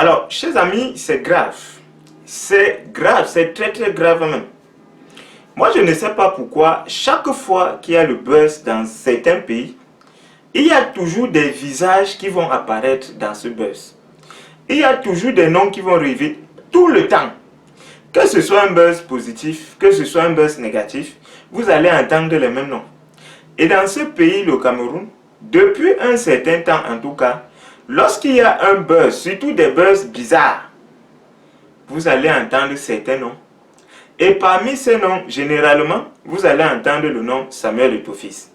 Alors, chers amis, c'est grave. C'est grave, c'est très très grave même. Moi, je ne sais pas pourquoi, chaque fois qu'il y a le buzz dans certains pays, il y a toujours des visages qui vont apparaître dans ce buzz. Il y a toujours des noms qui vont arriver tout le temps. Que ce soit un buzz positif, que ce soit un buzz négatif, vous allez entendre les mêmes noms. Et dans ce pays, le Cameroun, depuis un certain temps en tout cas, lorsqu'il y a un buzz, surtout des buzz bizarres, vous allez entendre certains noms. Et parmi ces noms, généralement, vous allez entendre le nom Samuel Eto'o-Fils.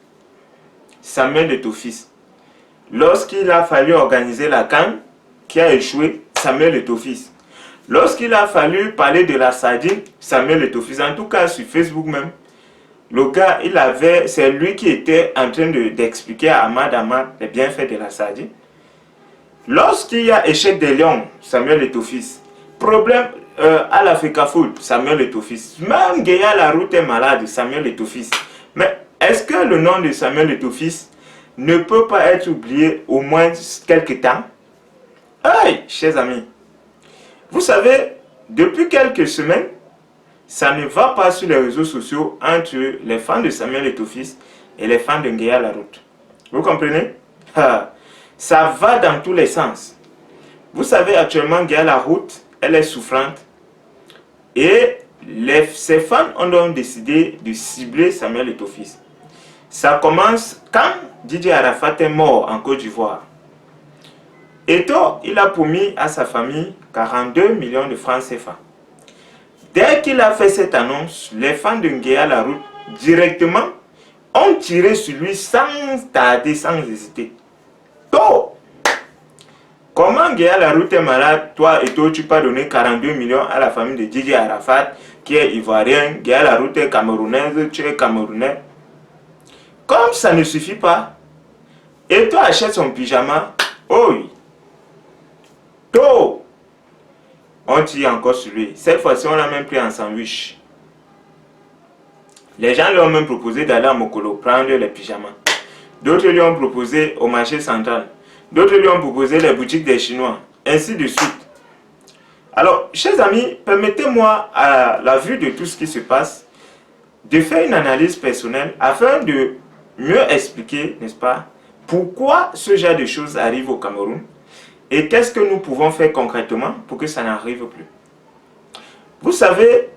Samuel Eto'o-Fils. Lorsqu'il a fallu organiser la CAN, qui a échoué, Samuel Eto'o-Fils. Lorsqu'il a fallu parler de la sardine, Samuel Eto'o-Fils. En tout cas, sur Facebook même, le gars, c'est lui qui était en train d'expliquer à Ahmad les bienfaits de la sardine. Lorsqu'il y a échec des Lions, Samuel Eto'o-Fils. Problème à l'Africa Food, Samuel Eto'o-Fils. Même Guéa la route est malade, Samuel Eto'o-Fils. Mais est-ce que le nom de Samuel Eto'o-Fils ne peut pas être oublié au moins quelques temps? Aïe, chers amis. Vous savez, depuis quelques semaines, ça ne va pas sur les réseaux sociaux entre les fans de Samuel Eto'o-Fils et les fans de Guéa la route. Vous comprenez? Ça va dans tous les sens. Vous savez, actuellement, Guéa la route, elle est souffrante. Et ses fans ont donc décidé de cibler Samuel Eto'o-Fils. Ça commence quand Didier Arafat est mort en Côte d'Ivoire. Eto'o, il a promis à sa famille 42 millions de francs CFA. Dès qu'il a fait cette annonce, les fans de Guéa la route, directement, ont tiré sur lui sans tarder, sans hésiter. Eto'o! Comment Guéa la route est malade, toi Eto'o, tu peux donner 42 millions à la famille de Didier Arafat, qui est ivoirien, Guéa la route est camerounaise, tu es camerounais. Comme ça ne suffit pas, Eto'o achète son pyjama, oh oui. Eto'o! On tire encore sur lui. Cette fois-ci, on l'a même pris en sandwich. Les gens lui ont même proposé d'aller à Mokolo prendre les pyjamas. D'autres lui ont proposé au marché central. D'autres lui ont proposé les boutiques des Chinois. Ainsi de suite. Alors, chers amis, permettez-moi, à la vue de tout ce qui se passe, de faire une analyse personnelle afin de mieux expliquer, n'est-ce pas, pourquoi ce genre de choses arrive au Cameroun et qu'est-ce que nous pouvons faire concrètement pour que ça n'arrive plus. Vous savez,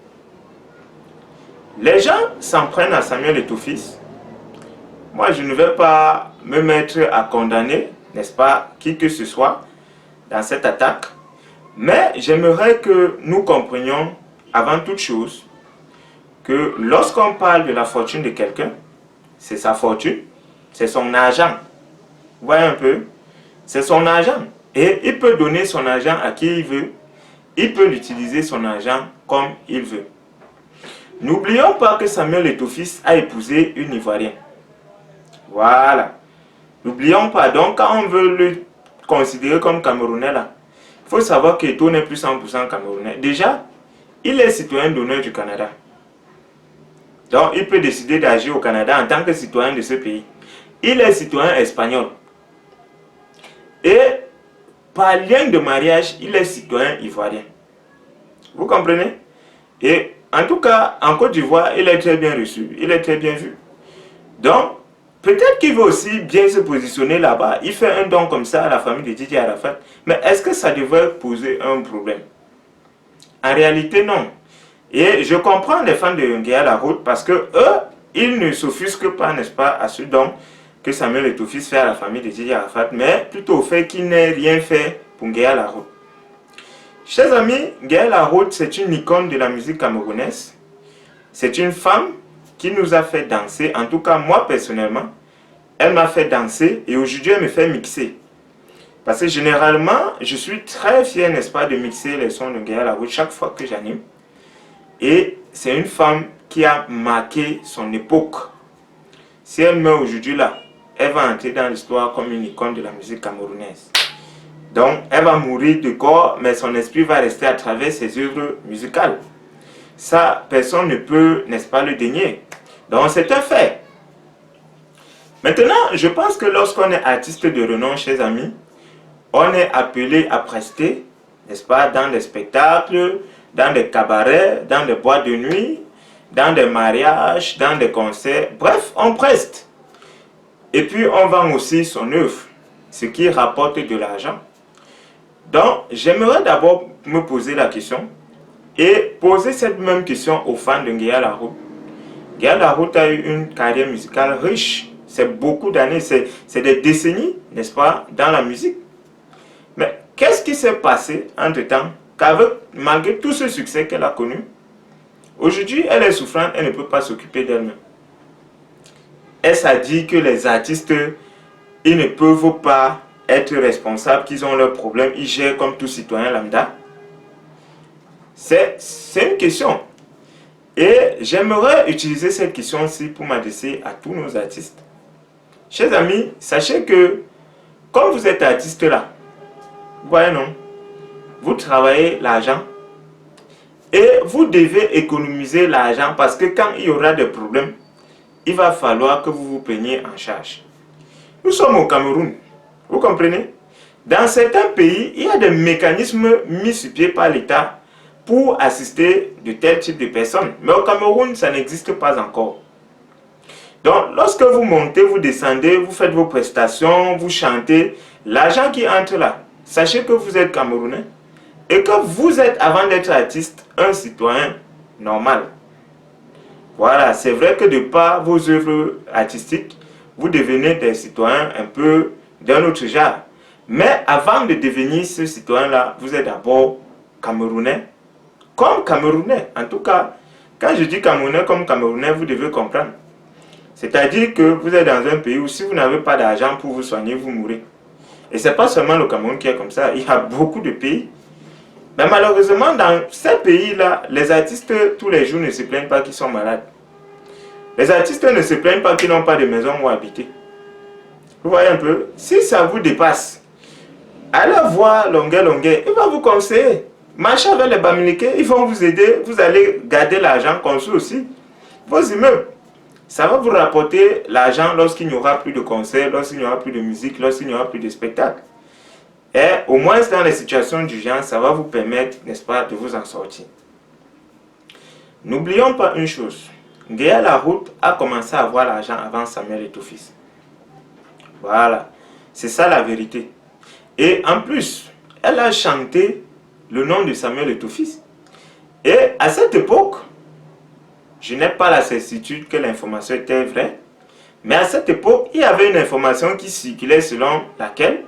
les gens s'en prennent à Samuel Eto'o-Fils. Moi, je ne vais pas me mettre à condamner, n'est-ce pas, qui que ce soit dans cette attaque. Mais j'aimerais que nous comprenions, avant toute chose, que lorsqu'on parle de la fortune de quelqu'un, c'est sa fortune, c'est son argent. Vous voyez un peu? C'est son argent. Et il peut donner son argent à qui il veut. Il peut l'utiliser son argent comme il veut. N'oublions pas que Samuel Eto'o-Fils a épousé une Ivoirienne. Voilà. N'oublions pas. Donc, quand on veut le considérer comme Camerounais, là, il faut savoir qu'Eto'o n'est plus 100% Camerounais. Déjà, il est citoyen d'honneur du Canada. Donc, il peut décider d'agir au Canada en tant que citoyen de ce pays. Il est citoyen espagnol. Et par lien de mariage, il est citoyen ivoirien. Vous comprenez? Et en tout cas, en Côte d'Ivoire, il est très bien reçu. Il est très bien vu. Donc, peut-être qu'il veut aussi bien se positionner là-bas. Il fait un don comme ça à la famille de Didier Arafat. Mais est-ce que ça devrait poser un problème? En réalité, non. Et je comprends les fans de Guéa la route parce que eux, ils ne s'offusquent pas, n'est-ce pas, à ce don que Samuel Eto'o-Fils fait à la famille de Didier Arafat, mais plutôt au fait qu'il n'ait rien fait pour Guéa la route. Chers amis, Guéa la route, c'est une icône de la musique camerounaise. C'est une femme qui nous a fait danser, en tout cas moi personnellement, elle m'a fait danser et aujourd'hui elle me fait mixer. Parce que généralement, je suis très fier, n'est-ce pas, de mixer les sons de Guéa la route chaque fois que j'anime. Et c'est une femme qui a marqué son époque. Si elle meurt aujourd'hui là, elle va entrer dans l'histoire comme une icône de la musique camerounaise. Donc, elle va mourir de corps, mais son esprit va rester à travers ses œuvres musicales. Ça, personne ne peut, n'est-ce pas, le dénier. Donc, c'est un fait. Maintenant, je pense que lorsqu'on est artiste de renom, chers amis, on est appelé à prester n'est-ce pas, dans des spectacles, dans des cabarets, dans des boîtes de nuit, dans des mariages, dans des concerts. Bref, on preste. Et puis, on vend aussi son œuvre, ce qui rapporte de l'argent. Donc, j'aimerais d'abord me poser la question et poser cette même question aux fans de Nguyen Laroute. Nguyen Laroute a eu une carrière musicale riche. C'est beaucoup d'années, c'est des décennies, n'est-ce pas, dans la musique. Mais qu'est-ce qui s'est passé entre-temps qu'avec, malgré tout ce succès qu'elle a connu, aujourd'hui, elle est souffrante, elle ne peut pas s'occuper d'elle-même. Est-ce à dire que les artistes, ils ne peuvent pas être responsables, qu'ils ont leurs problèmes, ils gèrent comme tout citoyen lambda? C'est une question. Et j'aimerais utiliser cette question-ci pour m'adresser à tous nos artistes. Chers amis, sachez que, comme vous êtes artiste là, vous voyez non, vous travaillez l'argent et vous devez économiser l'argent parce que quand il y aura des problèmes, il va falloir que vous vous preniez en charge. Nous sommes au Cameroun, vous comprenez? Dans certains pays, il y a des mécanismes mis sur pied par l'État pour assister de tels types de personnes. Mais au Cameroun, ça n'existe pas encore. Donc, lorsque vous montez, vous descendez, vous faites vos prestations, vous chantez, l'argent qui entre là, sachez que vous êtes Camerounais et que vous êtes, avant d'être artiste, un citoyen normal. Voilà, c'est vrai que de par vos œuvres artistiques, vous devenez des citoyens un peu d'un autre genre. Mais avant de devenir ce citoyen-là, vous êtes d'abord Camerounais, comme Camerounais. En tout cas, quand je dis Camerounais comme Camerounais, vous devez comprendre. C'est-à-dire que vous êtes dans un pays où si vous n'avez pas d'argent pour vous soigner, vous mourrez. Et ce n'est pas seulement le Cameroun qui est comme ça, il y a beaucoup de pays. Mais malheureusement, dans ces pays-là, les artistes, tous les jours, ne se plaignent pas qu'ils sont malades. Les artistes ne se plaignent pas qu'ils n'ont pas de maison où habiter. Vous voyez un peu? Si ça vous dépasse, allez voir Longuet, il va vous conseiller. Marchez avec les Bamileke, ils vont vous aider, vous allez garder l'argent construit aussi. Vos immeubles, ça va vous rapporter l'argent lorsqu'il n'y aura plus de concerts, lorsqu'il n'y aura plus de musique, lorsqu'il n'y aura plus de spectacles. Et au moins dans les situations d'urgence, ça va vous permettre, n'est-ce pas, de vous en sortir. N'oublions pas une chose. Nguyen Laroute a commencé à avoir l'argent avant Samuel Eto'o-Fils. Voilà, c'est ça la vérité. Et en plus, elle a chanté le nom de Samuel Eto'o-Fils. Et à cette époque, je n'ai pas la certitude que l'information était vraie, mais à cette époque, il y avait une information qui circulait selon laquelle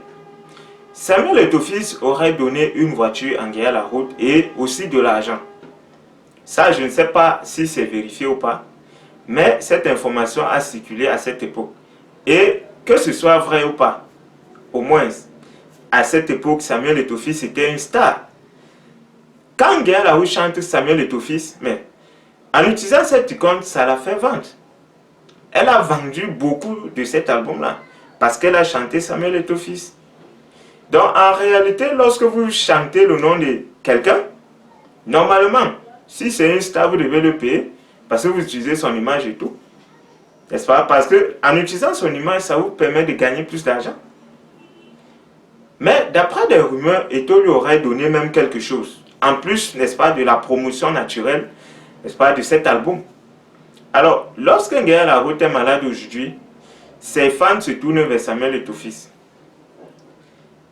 Samuel Eto'o-Fils aurait donné une voiture à Nguyen Laroute et aussi de l'argent. Ça, je ne sais pas si c'est vérifié ou pas, mais cette information a circulé à cette époque. Et que ce soit vrai ou pas, au moins, à cette époque, Samuel Eto'o-Fils était une star. Quand Nguyen Laroute chante Samuel Eto'o-Fils, mais en utilisant cette icône, ça l'a fait vendre. Elle a vendu beaucoup de cet album-là parce qu'elle a chanté Samuel Eto'o-Fils. Donc en réalité, lorsque vous chantez le nom de quelqu'un, normalement, si c'est une star, vous devez le payer parce que vous utilisez son image et tout. N'est-ce pas? Parce qu'en utilisant son image, ça vous permet de gagner plus d'argent. Mais d'après des rumeurs, Eto'o lui aurait donné même quelque chose. En plus, n'est-ce pas, de la promotion naturelle, n'est-ce pas, de cet album. Alors, lorsque Nguyen Laroute est malade aujourd'hui, ses fans se tournent vers Samuel Eto'o-Fils.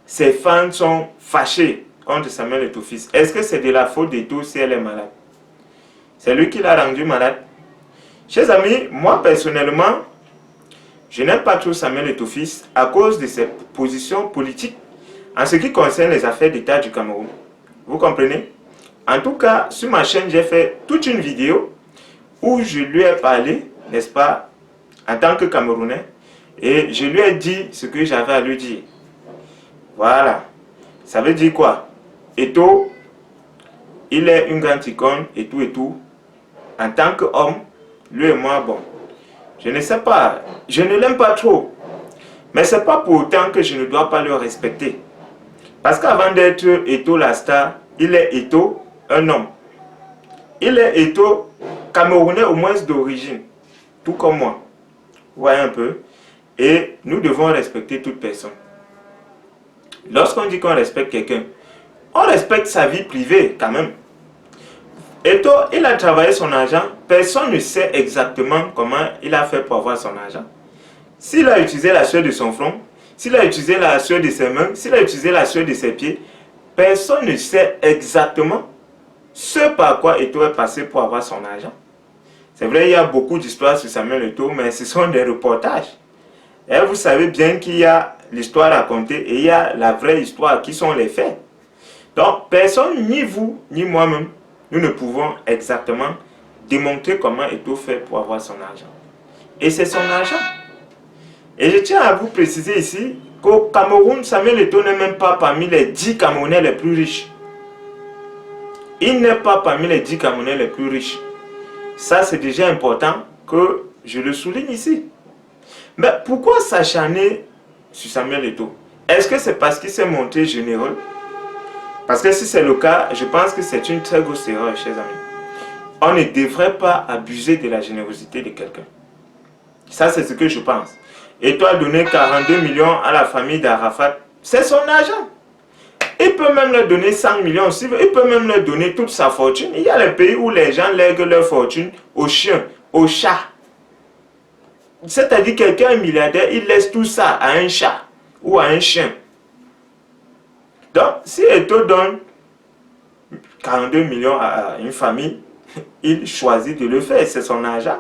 Ses fans sont fâchés contre Samuel Eto'o-Fils. Est-ce que c'est de la faute d'Eto'o si elle est malade? C'est lui qui l'a rendue malade. Chers amis, moi personnellement, je n'aime pas trop Samuel Eto'o-Fils à cause de ses positions politiques en ce qui concerne les affaires d'État du Cameroun. Vous comprenez? En tout cas, sur ma chaîne, j'ai fait toute une vidéo où je lui ai parlé, n'est-ce pas, en tant que Camerounais, et je lui ai dit ce que j'avais à lui dire. Voilà. Ça veut dire quoi? Eto'o, il est une grande icône et tout et tout. En tant qu'homme, lui et moi, bon, je ne sais pas, je ne l'aime pas trop. Mais ce n'est pas pour autant que je ne dois pas le respecter. Parce qu'avant d'être Eto'o la star, il est Eto'o un homme. Il est Eto'o Camerounais au moins d'origine, tout comme moi. Vous voyez un peu? Et nous devons respecter toute personne. Lorsqu'on dit qu'on respecte quelqu'un, on respecte sa vie privée quand même. Eto'o, il a travaillé son argent, personne ne sait exactement comment il a fait pour avoir son argent. S'il a utilisé la sueur de son front, s'il a utilisé la sueur de ses mains, s'il a utilisé la sueur de ses pieds, personne ne sait exactement ce par quoi Eto'o est passé pour avoir son argent. C'est vrai, il y a beaucoup d'histoires sur Samuel Eto'o, mais ce sont des reportages. Et vous savez bien qu'il y a l'histoire racontée et il y a la vraie histoire qui sont les faits. Donc, personne, ni vous, ni moi-même, nous ne pouvons exactement démontrer comment Eto'o fait pour avoir son argent. Et c'est son argent. Et je tiens à vous préciser ici qu'au Cameroun, Samuel Eto'o n'est même pas parmi les 10 Camerounais les plus riches. Il n'est pas parmi les 10 Camerounais les plus riches. Ça, c'est déjà important que je le souligne ici. Mais pourquoi s'acharner sur Samuel Eto'o? Est-ce que c'est parce qu'il s'est montré généreux? Parce que si c'est le cas, je pense que c'est une très grosse erreur, chers amis. On ne devrait pas abuser de la générosité de quelqu'un. Ça, c'est ce que je pense. Eto'o a donné 42 millions à la famille d'Arafat. C'est son argent. Il peut même leur donner 100 millions s'il veut. Il peut même leur donner toute sa fortune. Il y a des pays où les gens lèguent leur fortune aux chiens, aux chats. C'est-à-dire quelqu'un est milliardaire, il laisse tout ça à un chat ou à un chien. Donc, si Eto'o donne 42 millions à une famille, il choisit de le faire, c'est son argent.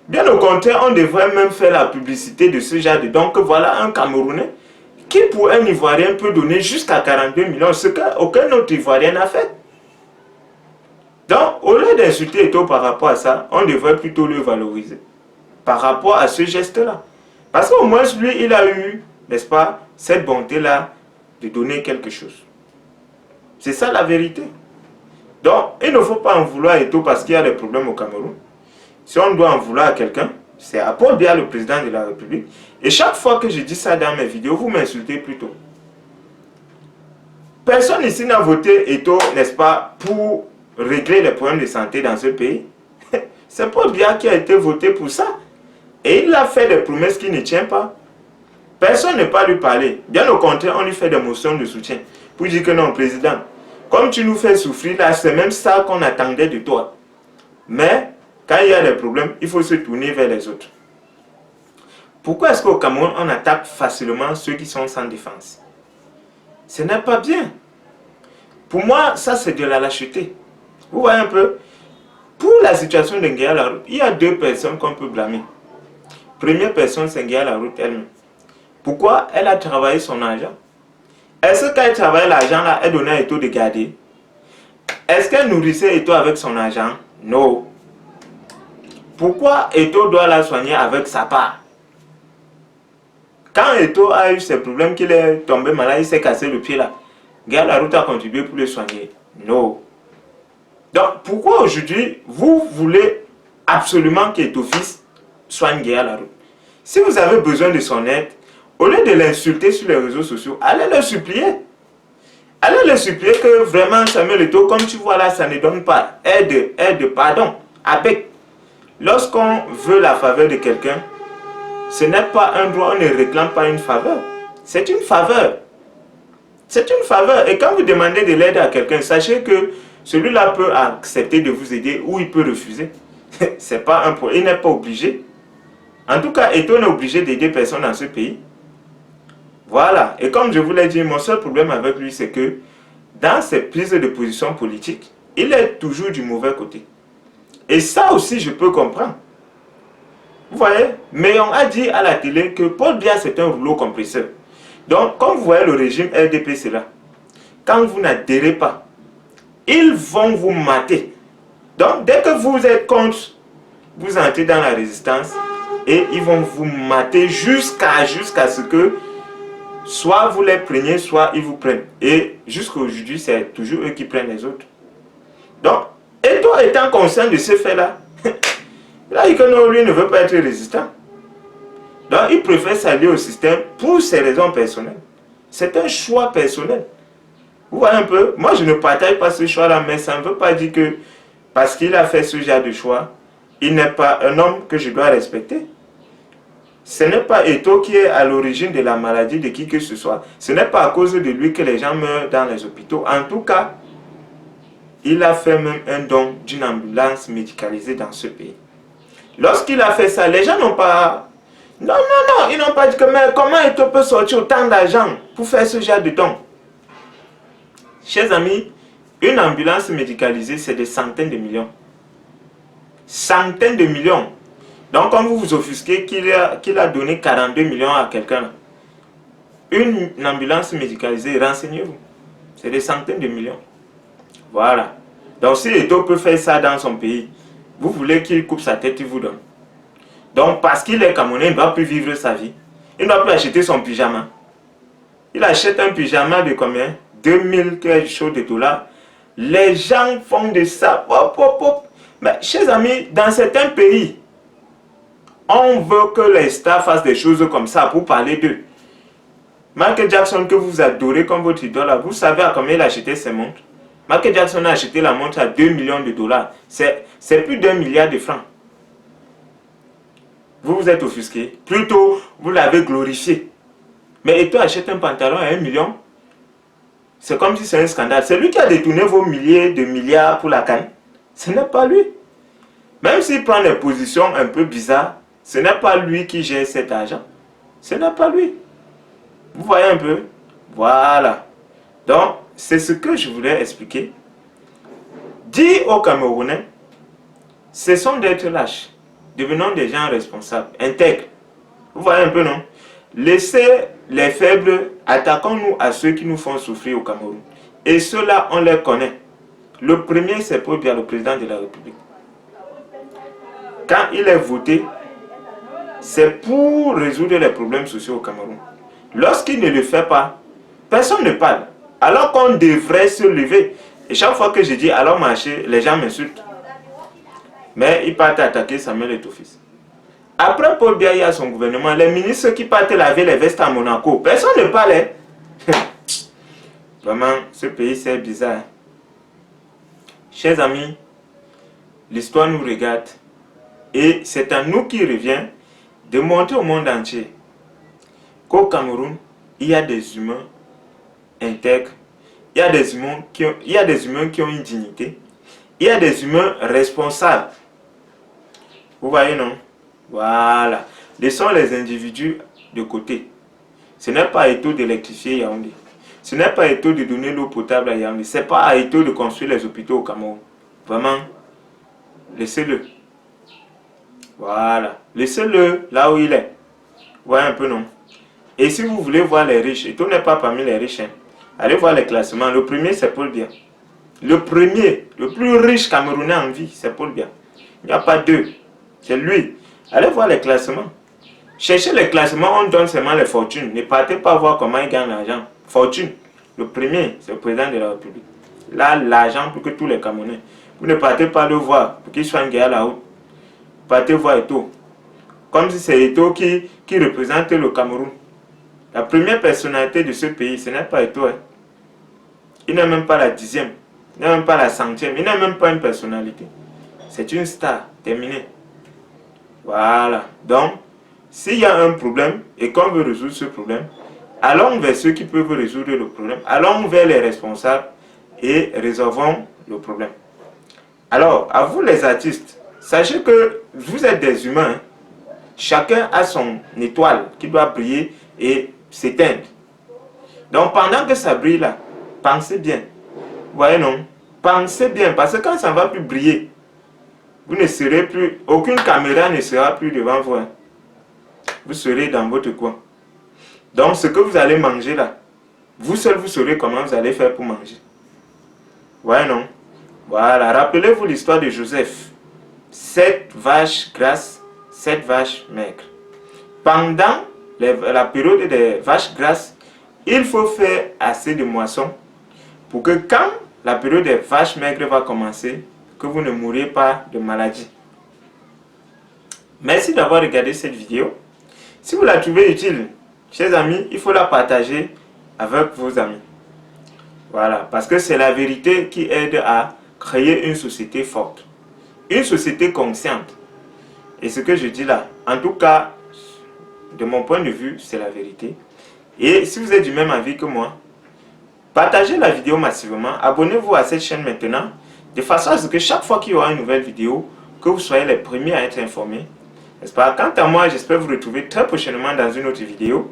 Bien au contraire, on devrait même faire la publicité de ce genre de... Donc voilà un Camerounais qui pour un Ivoirien peut donner jusqu'à 42 millions, ce qu'aucun autre Ivoirien n'a fait. Donc, au lieu d'insulter Eto'o par rapport à ça, on devrait plutôt le valoriser par rapport à ce geste-là. Parce qu'au moins, lui, il a eu, n'est-ce pas, cette bonté-là de donner quelque chose. C'est ça la vérité. Donc, il ne faut pas en vouloir à Eto'o parce qu'il y a des problèmes au Cameroun. Si on doit en vouloir à quelqu'un, c'est à Paul Biya, le président de la République. Et chaque fois que je dis ça dans mes vidéos, vous m'insultez plutôt. Personne ici n'a voté Eto'o, n'est-ce pas, pour régler les problèmes de santé dans ce pays. C'est Paul Biya qui a été voté pour ça. Et il a fait des promesses qui ne tiennent pas. Personne ne peut pas lui parler. Bien au contraire, on lui fait des motions de soutien. Pour dire que non, président, comme tu nous fais souffrir, là, c'est même ça qu'on attendait de toi. Mais, quand il y a des problèmes, il faut se tourner vers les autres. Pourquoi est-ce qu'au Cameroun, on attaque facilement ceux qui sont sans défense? Ce n'est pas bien. Pour moi, ça c'est de la lâcheté. Vous voyez un peu? Pour la situation de Nguyen Laroute, il y a deux personnes qu'on peut blâmer. Première personne, c'est Nguyen Laroute elle-même. Pourquoi? Elle a travaillé son argent. Est-ce que quand elle travaillait l'argent là, elle donnait à Eto'o de garder? Est-ce qu'elle nourrissait Eto'o avec son argent? Non. Pourquoi Eto'o doit la soigner avec sa part? Quand Eto'o a eu ses problèmes, qu'il est tombé malade, il s'est cassé le pied là, Nguyen Laroute a contribué pour le soigner? Non. Donc pourquoi aujourd'hui vous voulez absolument qu'Eto'o fils soigne Nguyen Laroute? Si vous avez besoin de son aide, au lieu de l'insulter sur les réseaux sociaux, allez le supplier. Allez le supplier que vraiment Samuel Eto'o, comme tu vois là, ça ne donne pas. Aide, pardon, avec. Lorsqu'on veut la faveur de quelqu'un, ce n'est pas un droit, on ne réclame pas une faveur. C'est une faveur. C'est une faveur. Et quand vous demandez de l'aide à quelqu'un, sachez que celui-là peut accepter de vous aider ou il peut refuser. C'est pas un problème. Il n'est pas obligé. En tout cas, Eto'o n'est obligé d'aider personne dans ce pays. Voilà. Et comme je vous l'ai dit, mon seul problème avec lui, c'est que dans ses prises de position politique, il est toujours du mauvais côté. Et ça aussi, je peux comprendre. Vous voyez, mais on a dit à la télé que Paul Biya, c'est un rouleau compresseur. Donc, comme vous voyez le régime RDPC là, quand vous n'adhérez pas, ils vont vous mater. Donc, dès que vous êtes contre, vous entrez dans la résistance et ils vont vous mater jusqu'à ce que soit vous les preniez, soit ils vous prennent. Et jusqu'à aujourd'hui, c'est toujours eux qui prennent les autres. Donc, Eto'o étant conscient de ce fait-là, il a dit que non, lui ne veut pas être résistant. Donc, il préfère s'allier au système pour ses raisons personnelles. C'est un choix personnel. Vous voyez un peu, moi je ne partage pas ce choix-là, mais ça ne veut pas dire que parce qu'il a fait ce genre de choix, il n'est pas un homme que je dois respecter. Ce n'est pas Eto'o qui est à l'origine de la maladie de qui que ce soit. Ce n'est pas à cause de lui que les gens meurent dans les hôpitaux. En tout cas, il a fait même un don d'une ambulance médicalisée dans ce pays. Lorsqu'il a fait ça, les gens n'ont pas... Non, ils n'ont pas dit que mais comment Eto'o peut sortir autant d'argent pour faire ce genre de don. Chers amis, une ambulance médicalisée, c'est des centaines de millions. Centaines de millions. Donc, quand vous vous offusquez qu'il a donné 42 millions à quelqu'un, une ambulance médicalisée, renseignez-vous. C'est des centaines de millions. Voilà. Donc, si Eto'o peut faire ça dans son pays, vous voulez qu'il coupe sa tête, il vous donne. Donc, parce qu'il est Camerounais, il ne doit plus vivre sa vie. Il ne doit plus acheter son pyjama. Il achète un pyjama de combien? 2000 quelque chose de dollars. Les gens font de ça. Hop, hop, hop. Mais, chers amis, dans certains pays, on veut que les stars fassent des choses comme ça pour parler d'eux. Michael Jackson, que vous adorez comme votre idole, vous savez à combien il a acheté ses montres? Michael Jackson a acheté la montre à 2 millions de dollars. C'est plus d'1 milliard de francs. Vous vous êtes offusqué. Plutôt, vous l'avez glorifié. Mais Eto'o achète un pantalon à 1 million. C'est comme si c'est un scandale. C'est lui qui a détourné vos milliers de milliards pour la canne. Ce n'est pas lui. Même s'il prend des positions un peu bizarres, ce n'est pas lui qui gère cet argent. Ce n'est pas lui. Vous voyez un peu? Voilà. Donc, c'est ce que je voulais expliquer. Dis aux Camerounais, cessons d'être lâches. Devenons des gens responsables, intègres. Vous voyez un peu, non? Laissez les faibles, attaquons-nous à ceux qui nous font souffrir au Cameroun. Et ceux-là, on les connaît. Le premier, c'est Paul Biya, le président de la République. Quand il est voté, c'est pour résoudre les problèmes sociaux au Cameroun. Lorsqu'il ne le fait pas, personne ne parle. Alors qu'on devrait se lever. Et chaque fois que je dis alors marcher, les gens m'insultent. Mais ils partent attaquer Samuel Eto'o-Fils. Après Paul Biya, il y a son gouvernement, les ministres qui partent laver les vestes à Monaco. Personne ne parlait. Vraiment, ce pays c'est bizarre. Chers amis, l'histoire nous regarde. Et c'est à nous qui revient de montrer au monde entier qu'au Cameroun, il y a des humains intègres, il y a des humains qui ont une dignité, il y a des humains responsables. Vous voyez, non? Voilà. Laissons les individus de côté. Ce n'est pas à Eto'o d'électrifier Yaoundé. Ce n'est pas à Eto'o de donner l'eau potable à Yaoundé. Ce n'est pas à Eto'o de construire les hôpitaux au Cameroun. Vraiment, laissez-le. Voilà. Laissez-le là où il est. Vous voyez un peu, non? Et si vous voulez voir les riches, Eto'o n'est pas parmi les riches. Hein. Allez voir les classements. Le premier, c'est Paul Biya. Le premier, le plus riche Camerounais en vie, c'est Paul Biya. Il n'y a pas deux. C'est lui. Allez voir les classements. Cherchez les classements, on donne seulement les fortunes. Ne partez pas voir comment il gagne l'argent. Fortune. Le premier, c'est le président de la République. Là, l'argent pour que tous les Camerounais. Vous ne partez pas le voir pour qu'il soit un gars à la route. Partez voir Eto'o. Comme si c'est Eto'o qui représente le Cameroun. La première personnalité de ce pays, ce n'est pas Eto'o. Hein. Il n'est même pas la 10e. Il n'est même pas la 100e. Il n'est même pas une personnalité. C'est une star. Terminé. Voilà. Donc, s'il y a un problème et qu'on veut résoudre ce problème, allons vers ceux qui peuvent résoudre le problème. Allons vers les responsables et résolvons le problème. Alors, à vous les artistes, sachez que vous êtes des humains. Hein. Chacun a son étoile qui doit briller et s'éteindre. Donc, pendant que ça brille là, pensez bien. Vous voyez, non? Pensez bien, parce que quand ça ne va plus briller, vous ne serez plus, aucune caméra ne sera plus devant vous. Hein. Vous serez dans votre coin. Donc, ce que vous allez manger là, vous seul, vous saurez comment vous allez faire pour manger. Ouais, non? Voilà, rappelez-vous l'histoire de Joseph. 7 vaches grasses, 7 vaches maigres. Pendant la période des vaches grasses, il faut faire assez de moissons pour que quand la période des vaches maigres va commencer, que vous ne mourrez pas de maladie. Merci d'avoir regardé cette vidéo. Si vous la trouvez utile, chers amis, il faut la partager avec vos amis. Voilà, parce que c'est la vérité qui aide à créer une société forte, une société consciente. Et ce que je dis là, en tout cas, De mon point de vue, c'est la vérité. Et si vous êtes du même avis que moi, partagez la vidéo massivement, abonnez-vous à cette chaîne maintenant, de façon à ce que chaque fois qu'il y aura une nouvelle vidéo, que vous soyez les premiers à être informés. N'est-ce pas? Quant à moi, j'espère vous retrouver très prochainement dans une autre vidéo.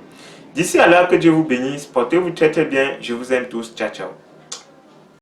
D'ici à là, que Dieu vous bénisse, portez-vous très très bien, je vous aime tous, ciao ciao.